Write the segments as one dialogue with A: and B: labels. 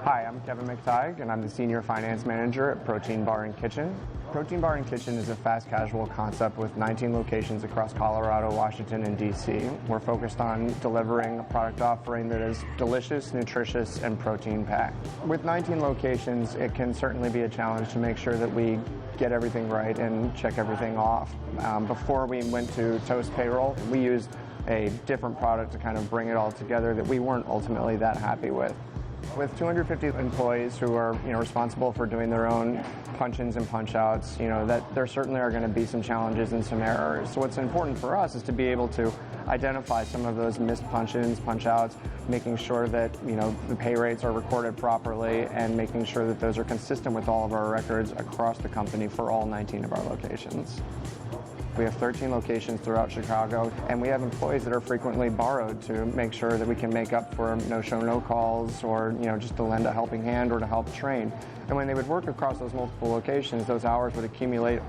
A: Hi, I'm Kevin McTighe, and I'm the Senior Finance Manager at Protein Bar and Kitchen. Protein Bar and Kitchen is a fast casual concept with 19 locations across Colorado, Washington, and DC. We're focused on delivering a product offering that is delicious, nutritious, and protein-packed. With 19 locations, it can certainly be a challenge to make sure that we get everything right and check everything off. Before we went to Toast Payroll, we used a different product to kind of bring it all together that we weren't ultimately that happy with. With 250 employees who are, responsible for doing their own punch-ins and punch-outs, that there certainly are going to be some challenges and some errors. So what's important for us is to be able to identify some of those missed punch-ins, punch-outs, making sure that, the pay rates are recorded properly and making sure that those are consistent with all of our records across the company for all 19 of our locations. We have 13 locations throughout Chicago, and we have employees that are frequently borrowed to make sure that we can make up for no-show, no-calls, or just to lend a helping hand or to help train. And when they would work across those multiple locations, those hours would accumulate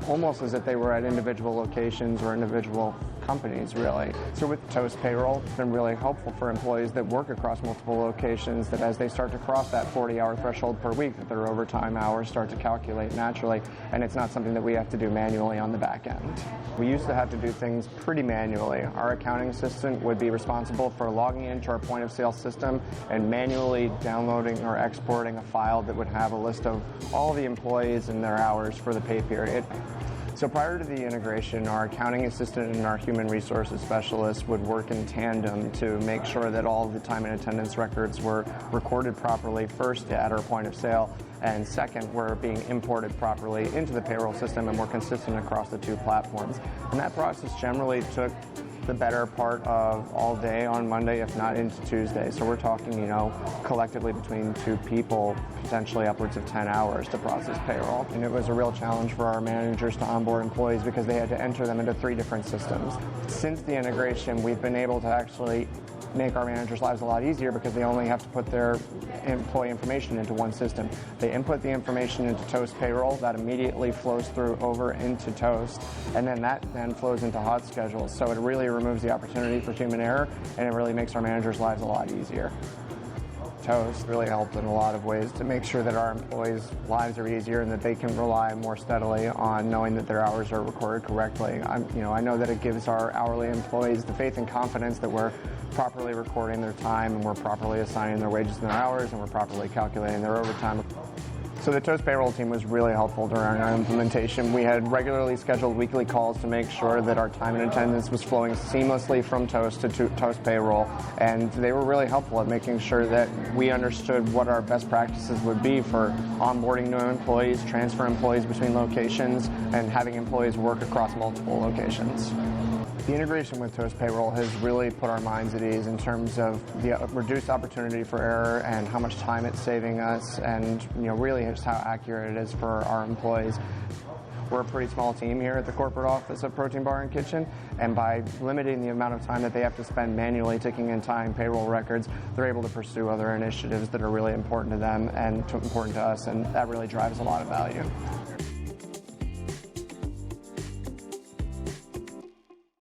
A: almost as if they were at individual locations or individual companies, really. So with Toast Payroll, it's been really helpful for employees that work across multiple locations, that as they start to cross that 40-hour threshold per week, that their overtime hours start to calculate naturally, and it's not something that we have to do manually on the back end. We used to have to do things pretty manually. Our accounting assistant would be responsible for logging into our point-of-sale system and manually downloading or exporting a file that would have a list of all the employees and their hours for the pay period. So prior to the integration, our accounting assistant and our human resources specialist would work in tandem to make sure that all of the time and attendance records were recorded properly, first at our point of sale, and second, were being imported properly into the payroll system and were consistent across the two platforms. And that process generally took the better part of all day on Monday, if not into Tuesday. So we're talking, collectively between two people, potentially upwards of 10 hours to process payroll. And it was a real challenge for our managers to onboard employees because they had to enter them into 3 different systems. Since the integration, we've been able to actually make our managers' lives a lot easier because they only have to put their employee information into one system. They input the information into Toast Payroll, that immediately flows through over into Toast, and then that flows into Hot Schedules. So it really removes the opportunity for human error, and it really makes our managers' lives a lot easier. Toast really helped in a lot of ways to make sure that our employees' lives are easier and that they can rely more steadily on knowing that their hours are recorded correctly. I know that it gives our hourly employees the faith and confidence that we're properly recording their time and we're properly assigning their wages and their hours and we're properly calculating their overtime. So the Toast Payroll team was really helpful during our implementation. We had regularly scheduled weekly calls to make sure that our time and attendance was flowing seamlessly from Toast to Toast Payroll, and they were really helpful at making sure that we understood what our best practices would be for onboarding new employees, transfer employees between locations, and having employees work across multiple locations. The integration with Toast Payroll has really put our minds at ease in terms of the reduced opportunity for error and how much time it's saving us, and really just how accurate it is for our employees. We're a pretty small team here at the corporate office of Protein Bar and Kitchen, and by limiting the amount of time that they have to spend manually ticking and tying payroll records, they're able to pursue other initiatives that are really important to them and important to us, and that really drives a lot of value.